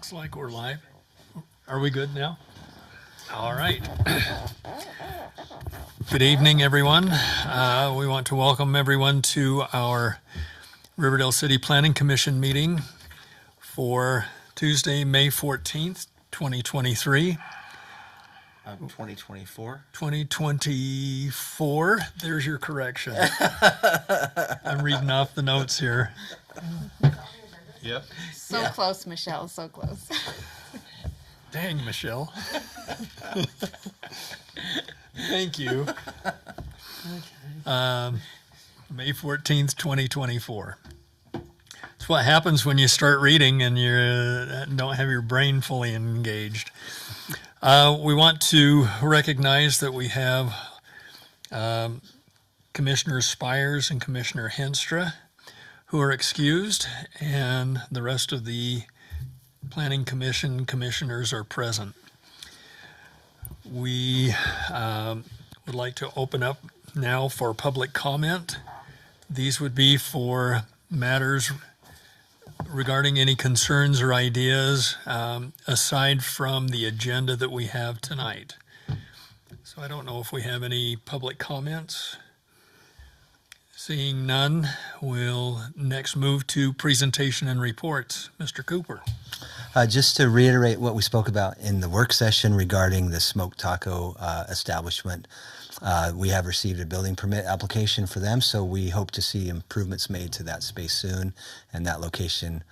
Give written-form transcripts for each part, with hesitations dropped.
Looks like we're live. Are we good now? All right. Good evening, everyone. We want to welcome everyone to our Riverdale City Planning Commission meeting for Tuesday, May 14th, 2023. 2024. 2024. There's your correction. I'm reading off the notes here. Yep. So close, Michelle, so close. Dang, Michelle. Thank you. May 14th, 2024. It's what happens when you start reading and you don't have your brain fully engaged. We want to recognize that we have Commissioner Spires and Commissioner Henstra, who are excused, and the rest of the Planning Commission commissioners are present. We would like to open up now for public comment. These would be for matters regarding any concerns or ideas aside from the agenda that we have tonight. So I don't know if we have any public comments. Seeing none, we'll next move to presentation and reports. Mr. Cooper. Just to reiterate what we spoke about in the work session regarding the Smoke Taco establishment, we have received a building permit application for them, so we hope to see improvements made to that space soon and that location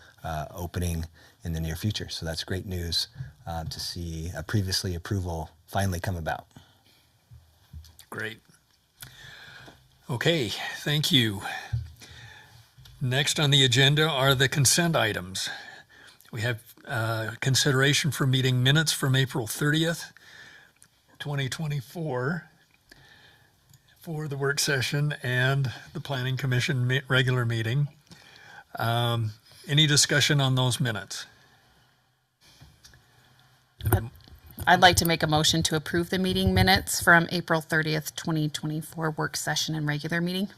opening in the near future. So that's great news to see a previously approval finally come about. Great. Okay, thank you. Next on the agenda are the consent items. We have consideration for meeting minutes from April 30th, 2024 for the work session and the Planning Commission regular meeting. Any discussion on those minutes? I'd like to make a motion to approve the meeting minutes from April 30th, 2024 work session and regular meeting.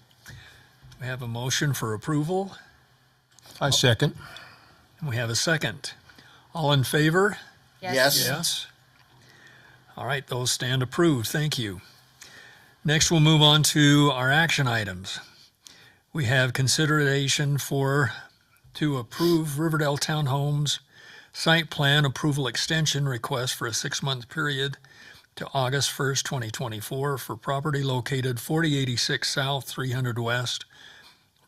We have a motion for approval. I second. And we have a second. All in favor? Yes. Yes. All right, those stand approved. Thank you. Next, we'll move on to our action items. We have consideration to approve Riverdale Townhomes site plan approval extension request for a 6-month period to August 1st, 2024 for property located 4086 South, 300 West,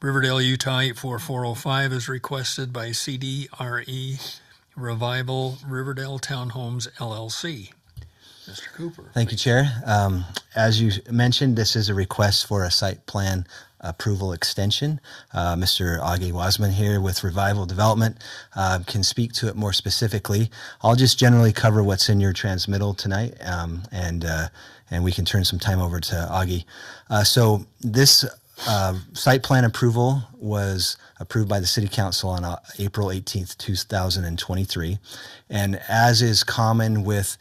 Riverdale, Utah 84405 is requested by CDRE Revival Riverdale Townhomes LLC. Mr. Cooper. Thank you, Chair. As you mentioned, this is a request for a site plan approval extension. Mr. Augie Wasman here with Revival Development can speak to it more specifically. I'll just generally cover what's in your transmittal tonight, and we can turn some time over to Augie. So this site plan approval was approved by the City Council on April 18th, 2023. And as is common with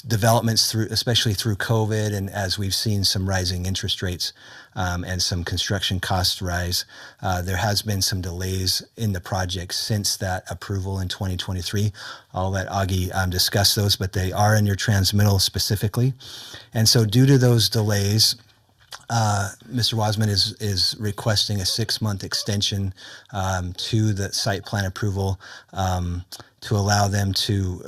developments especially through COVID, and as we've seen some rising interest rates and some construction costs rise, there has been some delays in the project since that approval in 2023. I'll let Augie discuss those, but they are in your transmittal specifically. And so due to those delays, Mr. Wasman is requesting a 6-month extension to the site plan approval to allow them to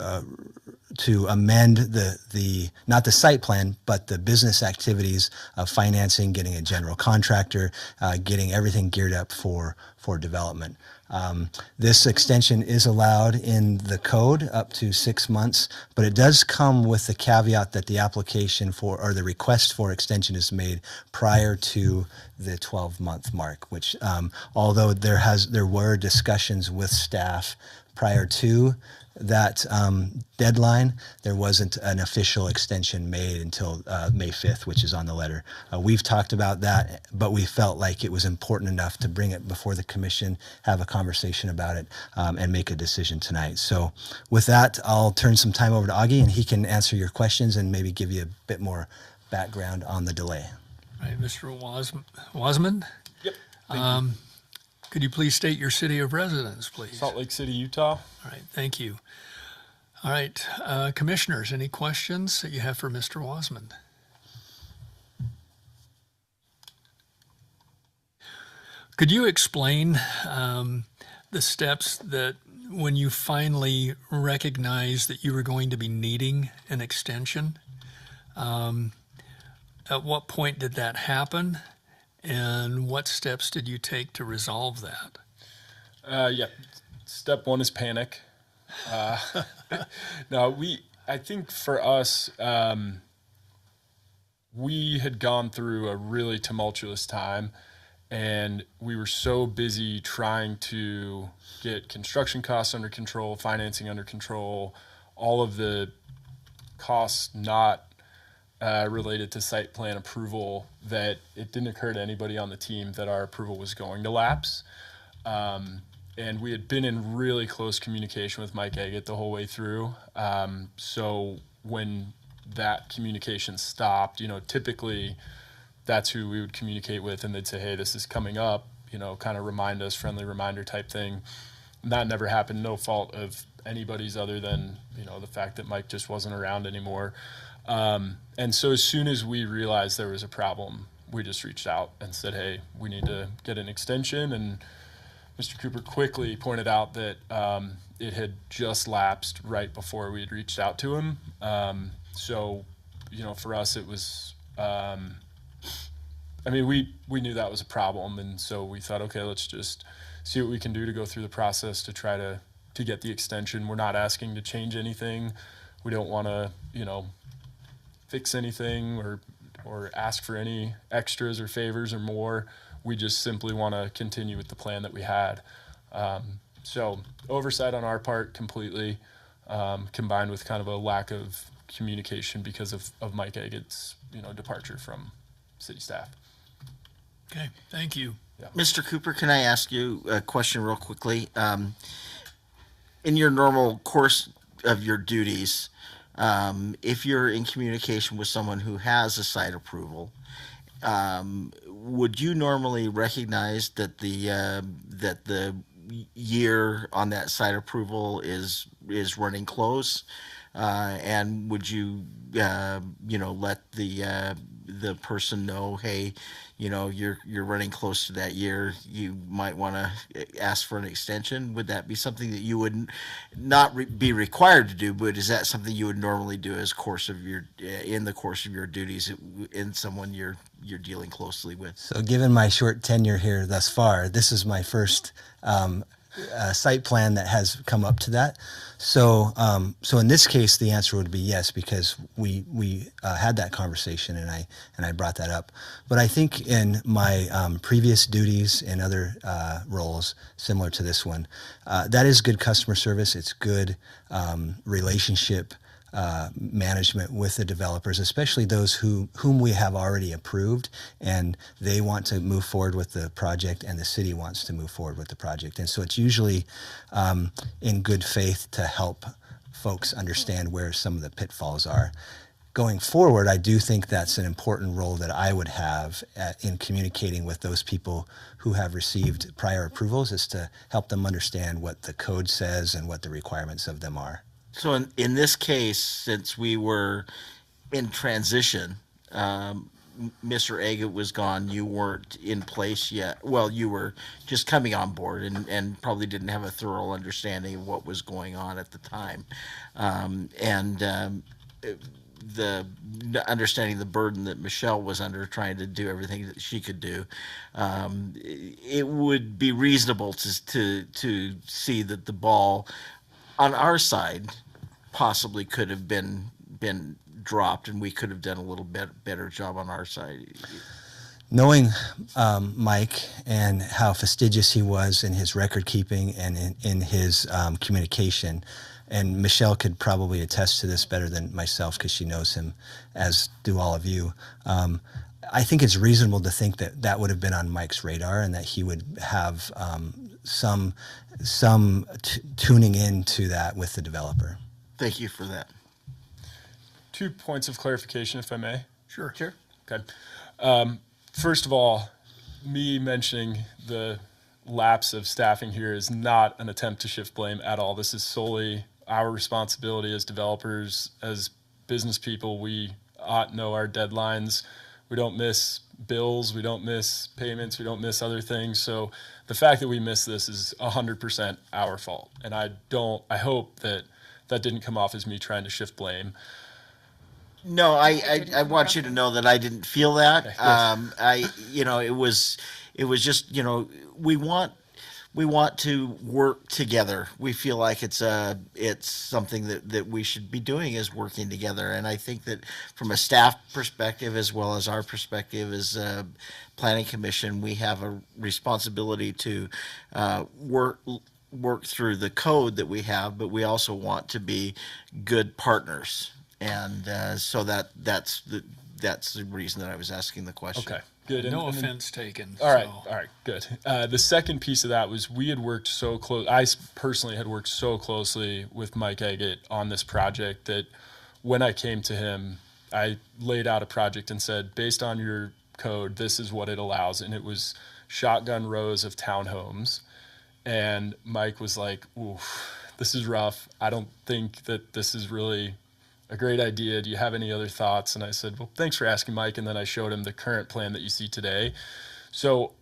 amend the not the site plan, but the business activities of financing, getting a general contractor, getting everything geared up for development. This extension is allowed in the code up to 6 months, but it does come with the caveat that the application for, or the request for extension is made prior to the 12-month mark, which although there were discussions with staff prior to that deadline, there wasn't an official extension made until May 5th, which is on the letter. We've talked about that, but we felt like it was important enough to bring it before the commission, have a conversation about it, and make a decision tonight. So with that, I'll turn some time over to Augie, and he can answer your questions and maybe give you a bit more background on the delay. Right, Mr. Wasman? Yep. Could you please state your city of residence, please? Salt Lake City, Utah. All right, thank you. All right, commissioners, any questions that you have for Mr. Wasmond? Could you explain the steps that when you finally recognized that you were going to be needing an extension? At what point did that happen? And what steps did you take to resolve that? Yeah. Step one is panic. No, I think for us, we had gone through a really tumultuous time, and we were so busy trying to get construction costs under control, financing under control, all of the costs not related to site plan approval, that it didn't occur to anybody on the team that our approval was going to lapse. And we had been in really close communication with Mike Agate the whole way through. So when that communication stopped, typically that's who we would communicate with, and they'd say, hey, this is coming up, kind of remind us, friendly reminder type thing. And that never happened, no fault of anybody's other than, the fact that Mike just wasn't around anymore. And so as soon as we realized there was a problem, we just reached out and said, hey, we need to get an extension. And Mr. Cooper quickly pointed out that it had just lapsed right before we had reached out to him. So, for us, it was, we knew that was a problem. And so we thought, okay, let's just see what we can do to go through the process to try to get the extension. We're not asking to change anything. We don't want to, fix anything or ask for any extras or favors or more. We just simply want to continue with the plan that we had. So oversight on our part completely, combined with kind of a lack of communication because of Mike Agate's, departure from city staff. Okay, thank you. Yeah. Mr. Cooper, can I ask you a question real quickly? In your normal course of your duties, if you're in communication with someone who has a site approval, would you normally recognize that the year on that site approval is running close, and would you let the person know, hey, you're running close to that year, you might want to ask for an extension? Would that be something that you would not be required to do, but is that something you would normally do as in the course of your duties in someone you're dealing closely with? So given my short tenure here thus far, this is my first site plan that has come up to that. So in this case, the answer would be yes, because we had that conversation and I brought that up. But I think in my previous duties and other roles similar to this one, that is good customer service. It's good relationship management with the developers, especially those whom we have already approved, and they want to move forward with the project and the city wants to move forward with the project. And so it's usually in good faith to help folks understand where some of the pitfalls are. Going forward, I do think that's an important role that I would have in communicating with those people who have received prior approvals, is to help them understand what the code says and what the requirements of them are. So in this case, since we were in transition, Mr. Agate was gone, you weren't in place yet. Well, you were just coming on board and probably didn't have a thorough understanding of what was going on at the time. The understanding the burden that Michelle was under, trying to do everything that she could do, it would be reasonable to see that the ball on our side possibly could have been dropped, and we could have done a little bit better job on our side. Knowing Mike and how fastidious he was in his record keeping and in his communication, and Michelle could probably attest to this better than myself because she knows him, as do all of you. I think it's reasonable to think that that would have been on Mike's radar and that he would have some tuning into that with the developer. Thank you for that. 2 points of clarification, if I may. Sure. Okay. First of all, me mentioning the lapse of staffing here is not an attempt to shift blame at all. This is solely our responsibility as developers, as business people. We ought to know our deadlines. We don't miss bills. We don't miss payments. We don't miss other things. So the fact that we missed this is 100% our fault. And I hope that that didn't come off as me trying to shift blame. No, I want you to know that I didn't feel that. It was just, we want to work together. We feel like it's something that we should be doing, is working together. And I think that from a staff perspective, as well as our perspective as a planning commission, we have a responsibility to work through the code that we have, but we also want to be good partners. And so that's the reason that I was asking the question. Okay, good. No offense taken. All right, so. all right, good. The second piece of that was we had worked so close. I personally had worked so closely with Mike Agate on this project that when I came to him, I laid out a project and said, based on your code, this is what it allows. And it was shotgun rows of townhomes. And Mike was like, ooh, this is rough. I don't think that this is really a great idea. Do you have any other thoughts? And I said, well, thanks for asking, Mike. And then I showed him the current plan that you see today. So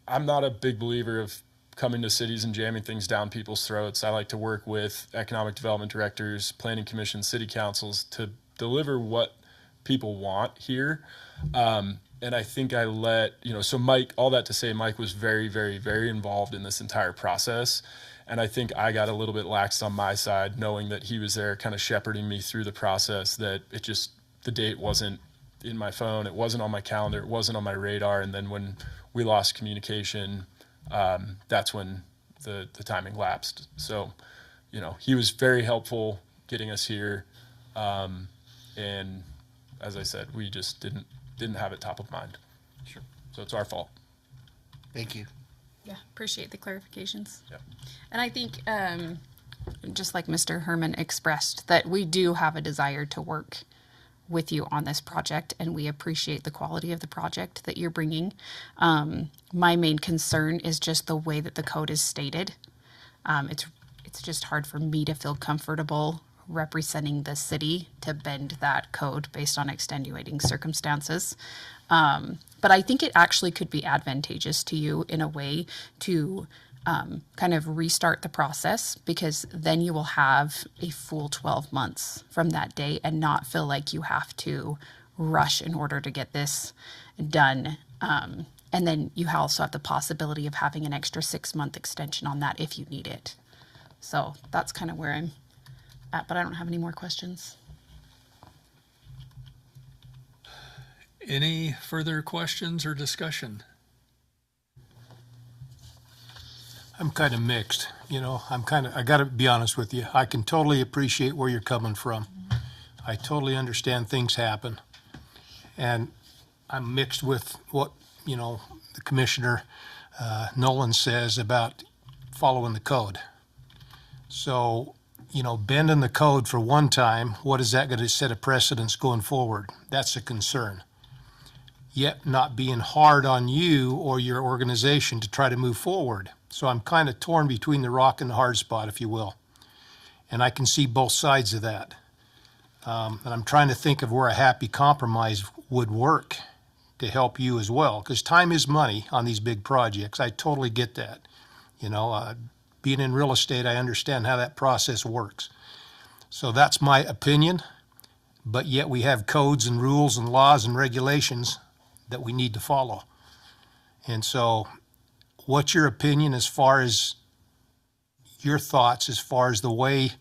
I'm not a big believer of coming to cities and jamming things down people's throats. I like to work with economic development directors, planning commissions, city councils to deliver what people want here. And I think I so Mike, all that to say, Mike was very, very, very involved in this entire process. And I think I got a little bit lax on my side, knowing that he was there kind of shepherding me through the process, that the date wasn't in my phone. It wasn't on my calendar. It wasn't on my radar. And then when we lost communication, that's when the timing lapsed. So, he was very helpful getting us here. And as I said, we just didn't have it top of mind. Sure. So it's our fault. Thank you. Yeah, appreciate the clarifications. Yeah. And I think, just like Mr. Herman expressed, that we do have a desire to work with you on this project, and we appreciate the quality of the project that you're bringing. My main concern is just the way that the code is stated. It's just hard for me to feel comfortable representing the city to bend that code based on extenuating circumstances. But I think it actually could be advantageous to you in a way to kind of restart the process, because then you will have a full 12 months from that day and not feel like you have to rush in order to get this done. And then you also have the possibility of having an extra 6-month extension on that if you need it. So that's kind of where I'm at, but I don't have any more questions. Any further questions or discussion? I'm kind of mixed, I got to be honest with you. I can totally appreciate where you're coming from. I totally understand things happen. And I'm mixed with what, the Commissioner Nolan says about following the code. So, bending the code for one time, what is that going to set a precedence going forward? That's a concern. Yet not being hard on you or your organization to try to move forward. So I'm kind of torn between the rock and the hard spot, if you will. And I can see both sides of that. And I'm trying to think of where a happy compromise would work to help you as well. Because time is money on these big projects. I totally get that. Being in real estate, I understand how that process works. So that's my opinion. But yet we have codes and rules and laws and regulations that we need to follow. And so what's your opinion as far as your thoughts, as far as the way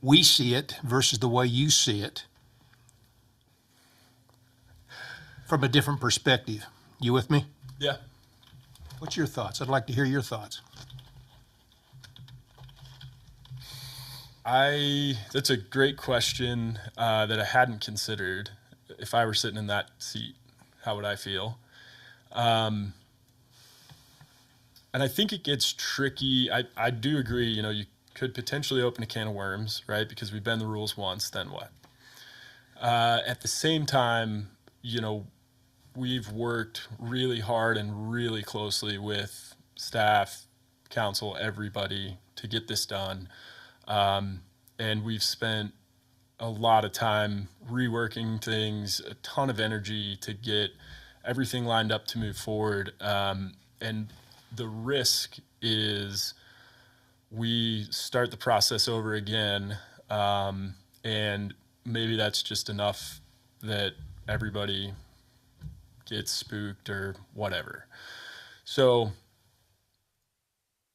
we see it versus the way you see it from a different perspective? You with me? Yeah. What's your thoughts? I'd like to hear your thoughts. That's a great question that I hadn't considered. If I were sitting in that seat, how would I feel? And I think it gets tricky. I do agree, you could potentially open a can of worms, right? Because we bend the rules once, then what? At the same time, we've worked really hard and really closely with staff, council, everybody to get this done. And we've spent a lot of time reworking things, a ton of energy to get everything lined up to move forward. And the risk is we start the process over again, and maybe that's just enough that everybody gets spooked or whatever. So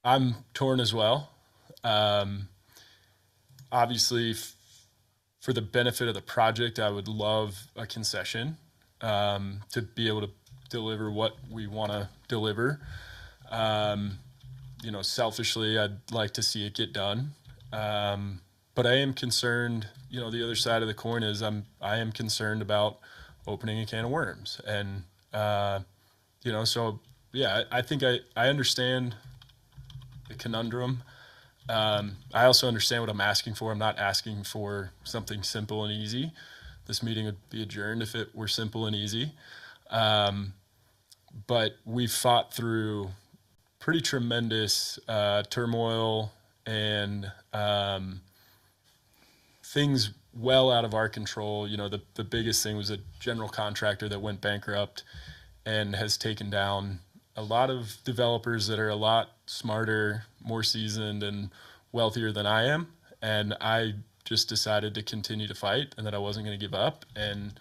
I'm torn as well. Obviously, for the benefit of the project, I would love a concession to be able to deliver what we want to deliver. Selfishly, I'd like to see it get done. But I am concerned, the other side of the coin is I am concerned about opening a can of worms. And, so yeah, I think I understand the conundrum. I also understand what I'm asking for. I'm not asking for something simple and easy. This meeting would be adjourned if it were simple and easy. But we've fought through pretty tremendous turmoil and things well out of our control. The biggest thing was a general contractor that went bankrupt and has taken down a lot of developers that are a lot smarter, more seasoned, and wealthier than I am. And I just decided to continue to fight and that I wasn't going to give up and,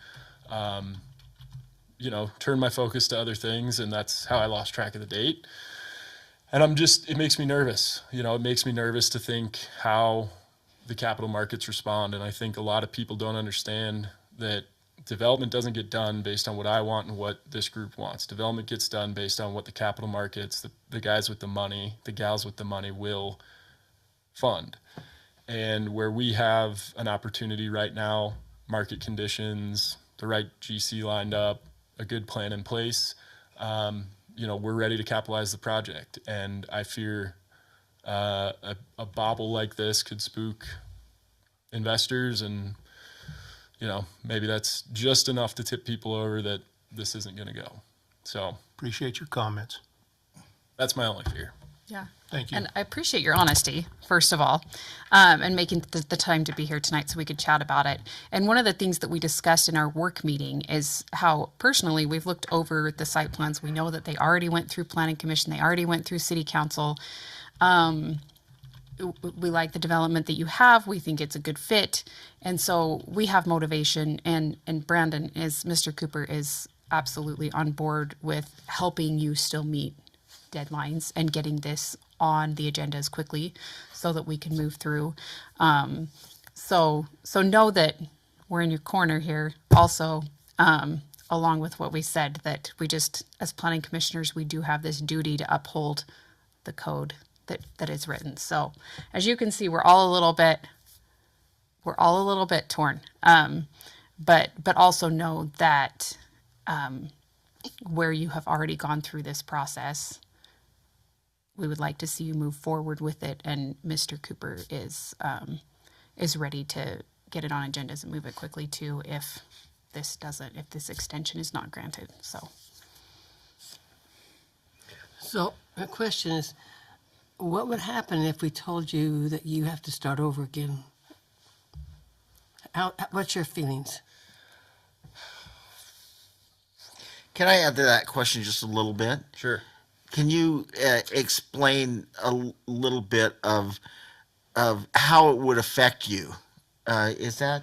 turn my focus to other things. And that's how I lost track of the date. And it makes me nervous. It makes me nervous to think how the capital markets respond. And I think a lot of people don't understand that development doesn't get done based on what I want and what this group wants. Development gets done based on what the capital markets, the guys with the money, the gals with the money will fund. And where we have an opportunity right now, market conditions, the right GC lined up, a good plan in place, we're ready to capitalize the project. And I fear a bobble like this could spook investors, and maybe that's just enough to tip people over that this isn't going to go. So Appreciate your comments. that's my only fear. Yeah. Thank you. And I appreciate your honesty, first of all, and making the time to be here tonight so we could chat about it. And one of the things that we discussed in our work meeting is how personally we've looked over the site plans. We know that they already went through Planning Commission. They already went through City Council. We like the development that you have. We think it's a good fit. And so we have motivation. And Brandon Mr. Cooper is absolutely on board with helping you still meet deadlines and getting this on the agenda as quickly so that we can move through. So know that we're in your corner here also, along with what we said, that we just, as planning commissioners, we do have this duty to uphold the code that is written. So as you can see, we're all a little bit torn. But also know that where you have already gone through this process, we would like to see you move forward with it, and Mr. Cooper is ready to get it on agendas and move it quickly too if this extension is not granted. So the question is, what would happen if we told you that you have to start over again? What's your feelings? Can I add to that question just a little bit? Sure. Can you explain a little bit of how it would affect you? Is that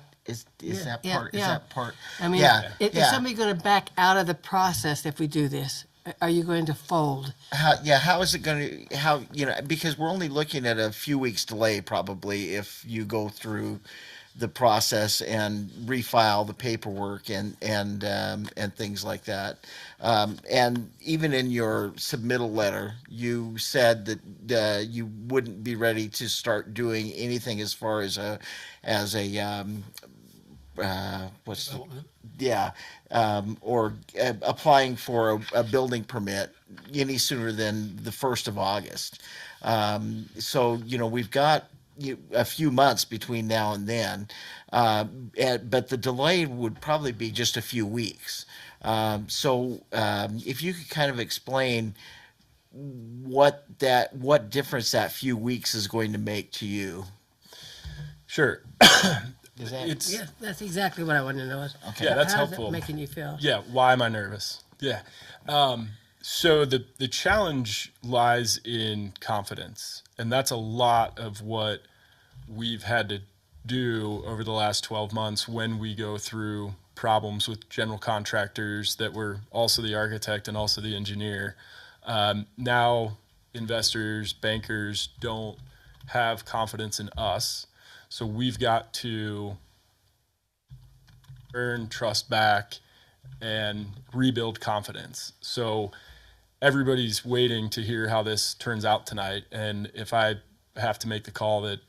part? Is that part? I mean, Yeah, is yeah. somebody going to back out of the process if we do this? Are you going to fold? How is it going to? Because we're only looking at a few weeks delay probably if you go through the process and refile the paperwork and things like that. And even in your submittal letter, you said that you wouldn't be ready to start doing anything as far as or applying for a building permit any sooner than the 1st of August. So we've got a few months between now and then, but the delay would probably be just a few weeks. So if you could kind of explain what difference that few weeks is going to make to you. Sure. Is that It's Yeah, that's exactly what I want to know. Is Yeah, that's how's helpful. it making you feel? Yeah, why am I nervous? Yeah. So the challenge lies in confidence, and that's a lot of what we've had to do over the last 12 months when we go through problems with general contractors that were also the architect and also the engineer. Now investors, bankers don't have confidence in us, so we've got to earn trust back and rebuild confidence. So everybody's waiting to hear how this turns out tonight. And if I have to make the call that,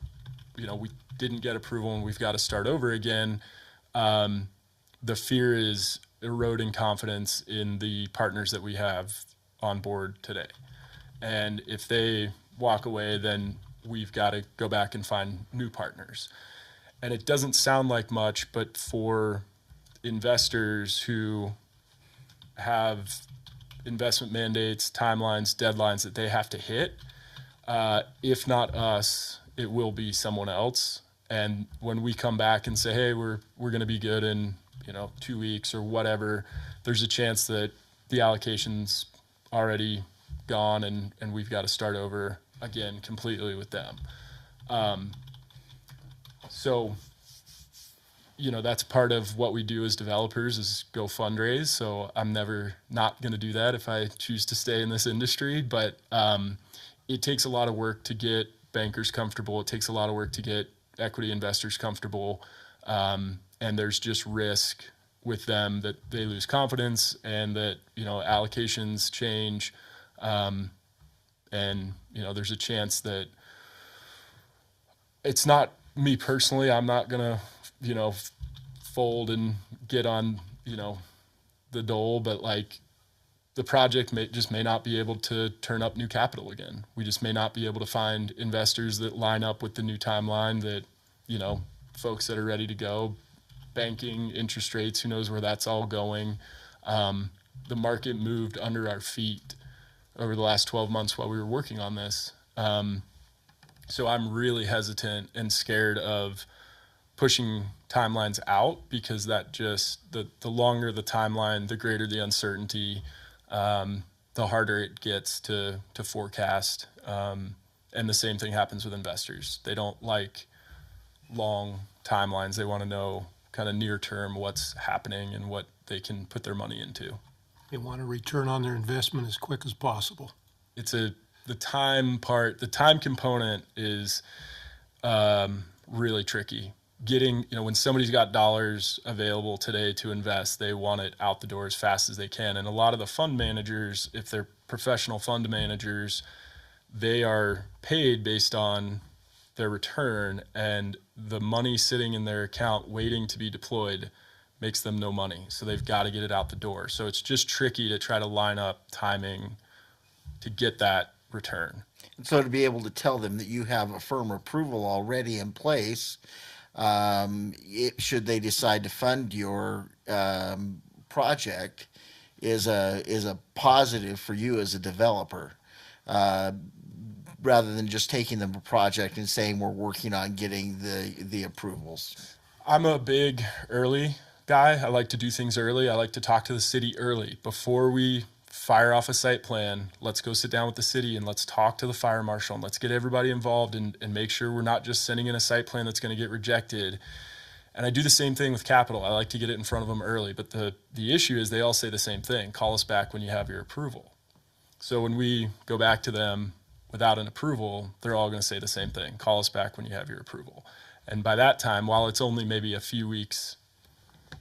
we didn't get approval and we've got to start over again, the fear is eroding confidence in the partners that we have on board today. And if they walk away, then we've got to go back and find new partners. And it doesn't sound like much, but for investors who have investment mandates, timelines, deadlines that they have to hit, if not us, it will be someone else. And when we come back and say, hey, we're going to be good in 2 weeks or whatever, there's a chance that the allocation's already gone and we've got to start over again completely with them. So that's part of what we do as developers is go fundraise. So I'm never not going to do that if I choose to stay in this industry. But it takes a lot of work to get bankers comfortable. It takes a lot of work to get equity investors comfortable. And there's just risk with them that they lose confidence and that, allocations change. And, there's a chance that it's not me personally. I'm not going to, fold and get on, the dole, but like the project may not be able to turn up new capital again. We just may not be able to find investors that line up with the new timeline that, folks that are ready to go. Banking, interest rates, who knows where that's all going. The market moved under our feet over the last 12 months while we were working on this. So I'm really hesitant and scared of pushing timelines out because that just the longer the timeline, the greater the uncertainty, the harder it gets to forecast. And the same thing happens with investors. They don't like long timelines. They want to know kind of near term what's happening and what they can put their money into. They want a return on their investment as quick as possible. It's the time component is really tricky. Getting, when somebody's got dollars available today to invest, they want it out the door as fast as they can. And a lot of the fund managers, if they're professional fund managers, they are paid based on their return, and the money sitting in their account waiting to be deployed makes them no money. So they've got to get it out the door. So it's just tricky to try to line up timing to get that return. So to be able to tell them that you have a firm approval already in place, should they decide to fund your project, is a positive for you as a developer, rather than just taking the project and saying we're working on getting the approvals. I'm a big early guy. I like to do things early. I like to talk to the city early before we fire off a site plan. Let's go sit down with the city and let's talk to the fire marshal and let's get everybody involved and make sure we're not just sending in a site plan that's going to get rejected. And I do the same thing with capital. I like to get it in front of them early, but the issue is they all say the same thing. Call us back when you have your approval. So when we go back to them without an approval, they're all going to say the same thing. Call us back when you have your approval. And by that time, while it's only maybe a few weeks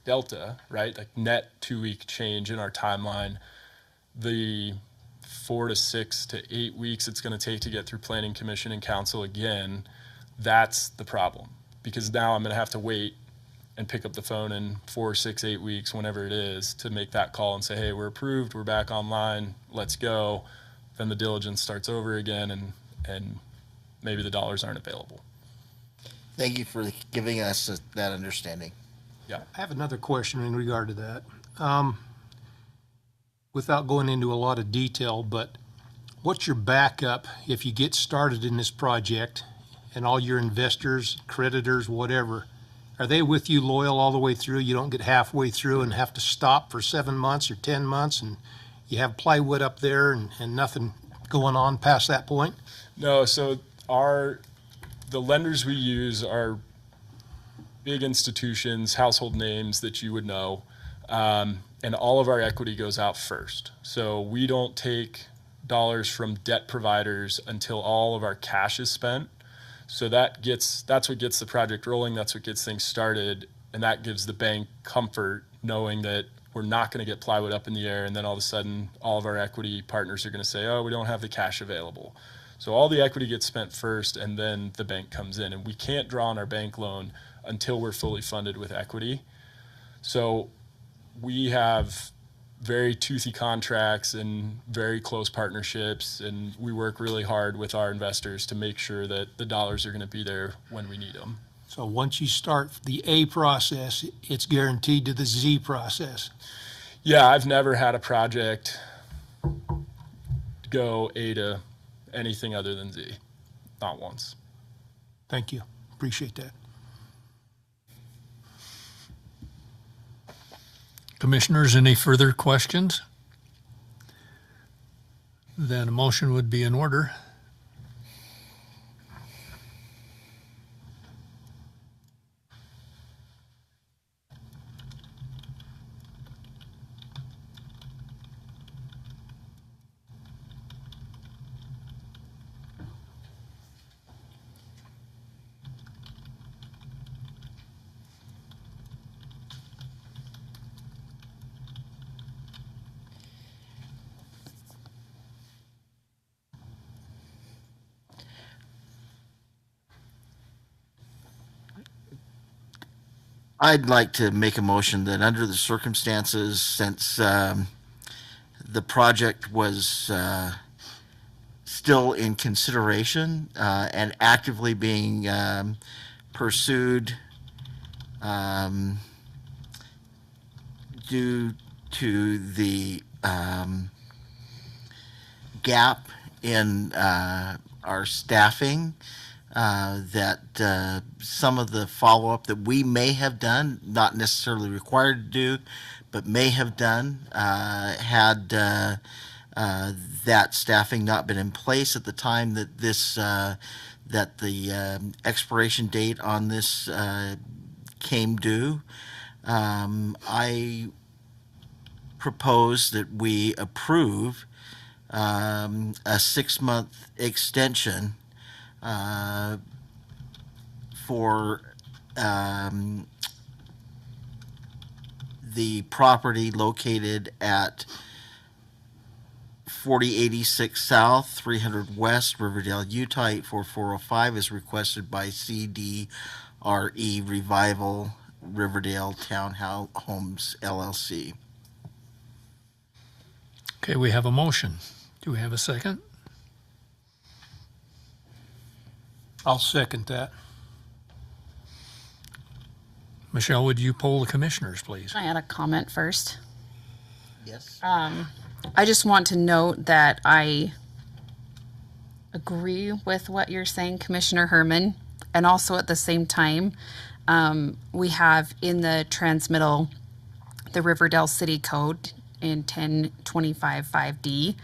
delta, right? Like net 2 week change in our timeline, the 4 to 6 to 8 weeks it's going to take to get through planning commission and council again, that's the problem. Because now I'm going to have to wait and pick up the phone in 4, 6, 8 weeks, whenever it is, to make that call and say, hey, we're approved, we're back online, let's go. Then the diligence starts over again and maybe the dollars aren't available. Thank you for giving us that understanding. Yeah. I have another question in regard to that. Without going into a lot of detail, but what's your backup if you get started in this project and all your investors, creditors, whatever, are they with you loyal all the way through? You don't get halfway through and have to stop for 7 months or 10 months and you have plywood up there and nothing going on past that point? No, so the lenders we use are big institutions, household names that you would know, and all of our equity goes out first. So we don't take dollars from debt providers until all of our cash is spent. So that's what gets the project rolling. That's what gets things started, and that gives the bank comfort knowing that we're not going to get plywood up in the air, and then all of a sudden, all of our equity partners are going to say, "Oh, we don't have the cash available." So all the equity gets spent first, and then the bank comes in, and we can't draw on our bank loan until we're fully funded with equity. So we have very toothy contracts and very close partnerships, and we work really hard with our investors to make sure that the dollars are going to be there when we need them. So once you start the A process, it's guaranteed to the Z process. Yeah, I've never had a project go A to anything other than Z. Not once. Thank you. Appreciate that. Commissioners, any further questions? Then a motion would be in order. I'd like to make a motion that under the circumstances, since the project was still in consideration and actively being pursued due to the gap in our staffing, that some of the follow-up that we may have done, not necessarily required to do, but may have done, had that staffing not been in place at the time that that the expiration date on this came due, I propose that we approve a 6-month extension for the property located at 4086 South, 300 West, Riverdale, Utah, 84405, as requested by CDRE Revival, Riverdale Townhomes, LLC. Okay, we have a motion. Do we have a second? I'll second that. Michelle, would you poll the commissioners, please? I had a comment first. Yes. I just want to note that I agree with what you're saying, Commissioner Herman, and also at the same time, we have in the transmittal the Riverdale City Code in 1025-5D,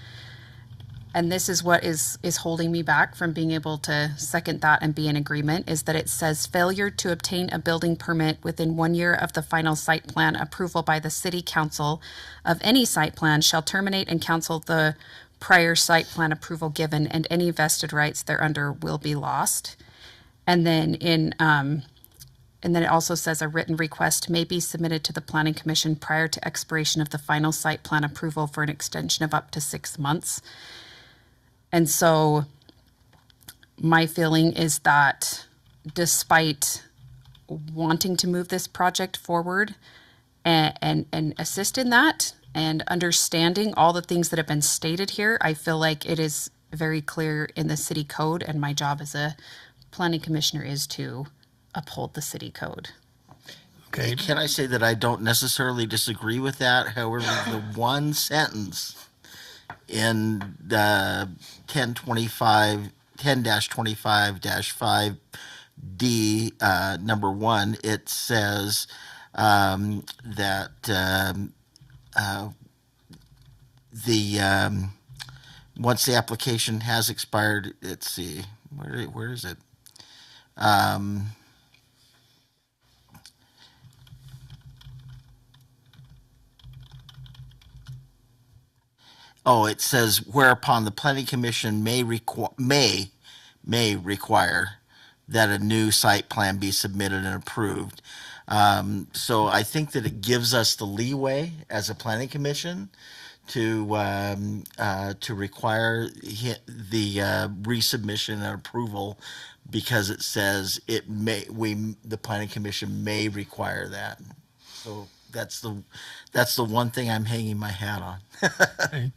and this is what is holding me back from being able to second that and be in agreement, is that it says failure to obtain a building permit within 1 year of the final site plan approval by the city council of any site plan shall terminate and cancel the prior site plan approval given, and any vested rights thereunder will be lost. And then and then it also says a written request may be submitted to the Planning Commission prior to expiration of the final site plan approval for an extension of up to 6 months. And so my feeling is that despite wanting to move this project forward and assist in that and understanding all the things that have been stated here, I feel like it is very clear in the city code, and my job as a planning commissioner is to uphold the city code. Okay. Can I say that I don't necessarily disagree with that? However, the one sentence in 10-25-5D, number 1, it says that once the application has expired, let's see, where is it? It says whereupon the planning commission may require that a new site plan be submitted and approved. So I think that it gives us the leeway as a planning commission to require the resubmission and approval, because it says the planning commission may require that. So that's the one thing I'm hanging my hat on. Okay.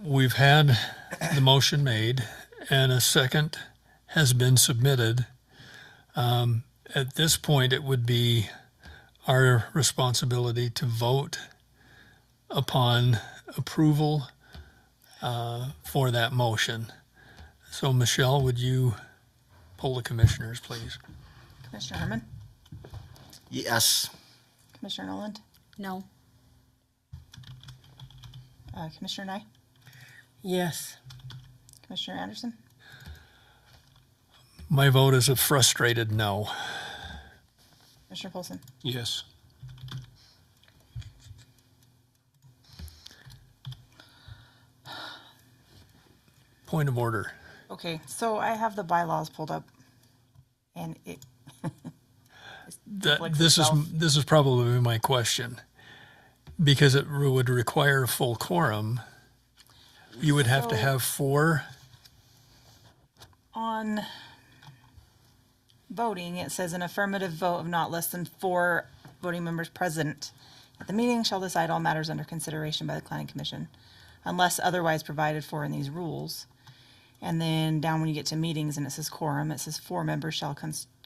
We've had the motion made and a second has been submitted. At this point, it would be our responsibility to vote upon approval for that motion. So, Michelle, would you poll the commissioners, please? Commissioner Herman? Yes. Commissioner Noland? No. Commissioner Nye? Yes. Commissioner Anderson? My vote is a frustrated no. Commissioner Polson? Yes. Point of order. Okay, so I have the bylaws pulled up, and it, Like This yourself. is probably my question. Because it would require a full quorum, you would have to So- have 4. on voting, it says an affirmative vote of not less than 4 voting members present at the meeting shall decide all matters under consideration by the planning commission, unless otherwise provided for in these rules. And then down when you get to meetings and it says quorum, it says 4 members shall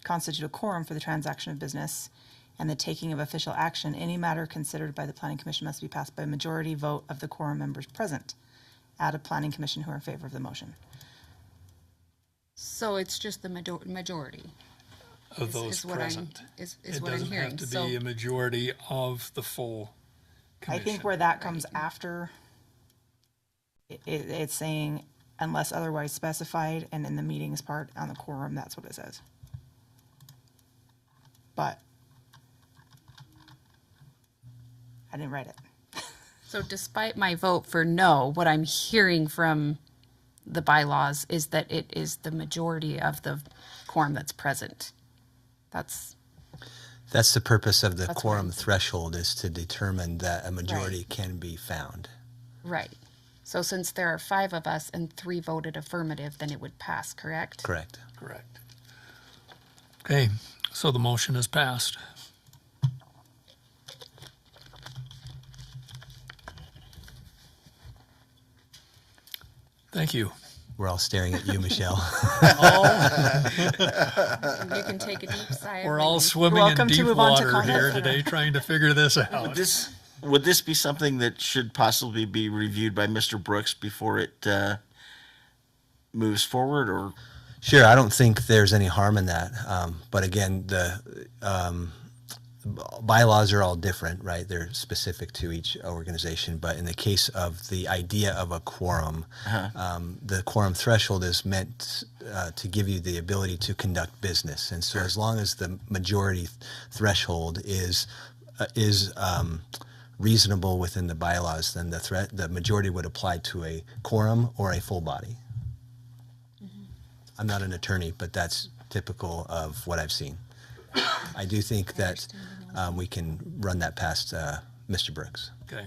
constitute a quorum for the transaction of business and the taking of official action. Any matter considered by the planning commission must be passed by a majority vote of the quorum members present at a planning commission who are in favor of the motion. So it's just the majority. Of is- those is what I'm- present. is It what I'm doesn't hearing. have to So- be a majority of the full I commission. think where that comes after, it's saying unless otherwise specified, and in the meetings part on the quorum, that's what it says. But I didn't write it. So despite my vote for no, what I'm hearing from the bylaws is that it is the majority of the quorum that's present. That's That's the purpose of the That's quorum right. threshold, is to determine that a majority Right. can be found. right. So since there are 5 of us and 3 voted affirmative, then it would pass, correct? Correct. Correct. Okay, so the motion is passed. Thank you. We're all staring at you, Michelle. And you can take a deep sigh of We're all relief. swimming in Welcome to deep move on to water comment here center. today trying to figure this out. Would this be something that should possibly be reviewed by Mr. Brooks before it moves forward, or? Sure, I don't think there's any harm in that. But again, the bylaws are all different, right? They're specific to each organization. But in the case of the idea of a quorum, the quorum threshold is meant to give you the ability to conduct business. And so as long as the majority threshold is reasonable within the bylaws, then the majority would apply to a quorum or a full body. I'm not an attorney, but that's typical of what I've seen. I do think that we can run that past Mr. Brooks. Okay.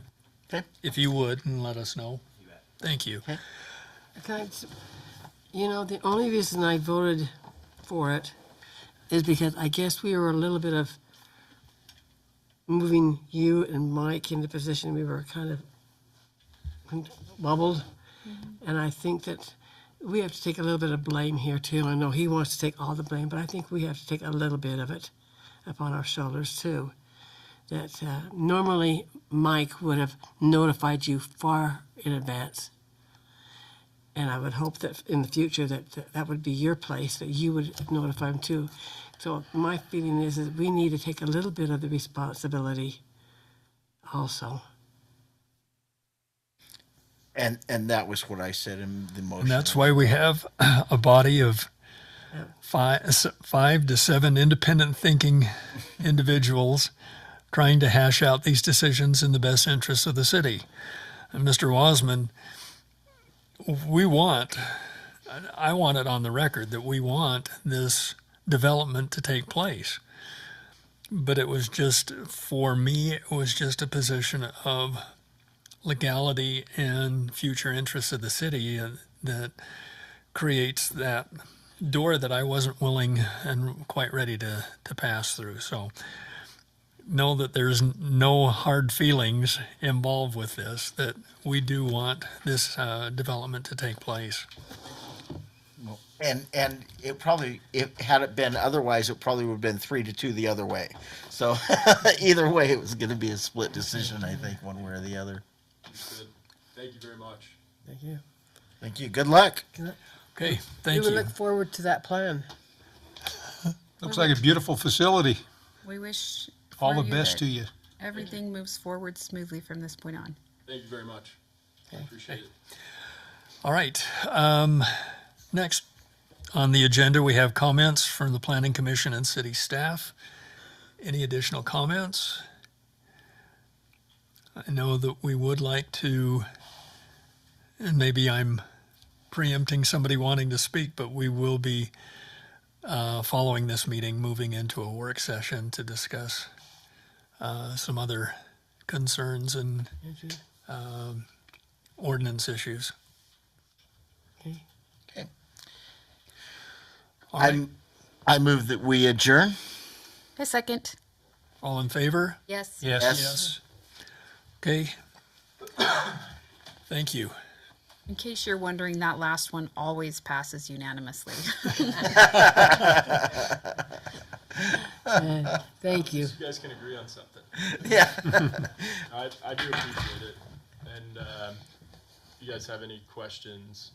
Okay. If you would, and let us know. Thank you. The only reason I voted for it is because I guess we were a little bit of moving you and Mike into position. We were kind of bubbled. And I think that we have to take a little bit of blame here too. I know he wants to take all the blame, but I think we have to take a little bit of it upon our shoulders too. that normally Mike would have notified you far in advance. And I would hope that in the future that would be your place, that you would notify him too. So my feeling is that we need to take a little bit of the responsibility also. And that was what I said in the motion. And that's why we have a body of 5 to 7 independent thinking individuals trying to hash out these decisions in the best interests of the city. And Mr. Wasman, I want it on the record that we want this development to take place. But it was just, for me, it was just a position of legality and future interests of the city that creates that door that I wasn't willing and quite ready to pass through. So know that there's no hard feelings involved with this, that we do want this development to take place. And it probably, had it been otherwise, it probably would have been 3-2 the other way. So either way, it was going to be a split decision, I think, one way or the other. Good. Thank you very much. Thank you. Thank you. Good luck. Okay, thank We you. look forward to that plan. Looks like a beautiful facility. We wish All for the you best that to you. everything moves forward smoothly from this point on. Thank you very much. I appreciate it. All right. Next on the agenda, we have comments from the Planning Commission and city staff. Any additional comments? I know that we would like to, and maybe I'm preempting somebody wanting to speak, but we will be, following this meeting, moving into a work session to discuss some other concerns and ordinance issues. Okay. Okay. All right. I move that we adjourn. A second. All in favor? Yes. Yes. Yes. Okay. Thank you. In case you're wondering, that last one always passes unanimously. Thank you. You guys can agree on something. Yeah. I do appreciate it. And if you guys have any questions,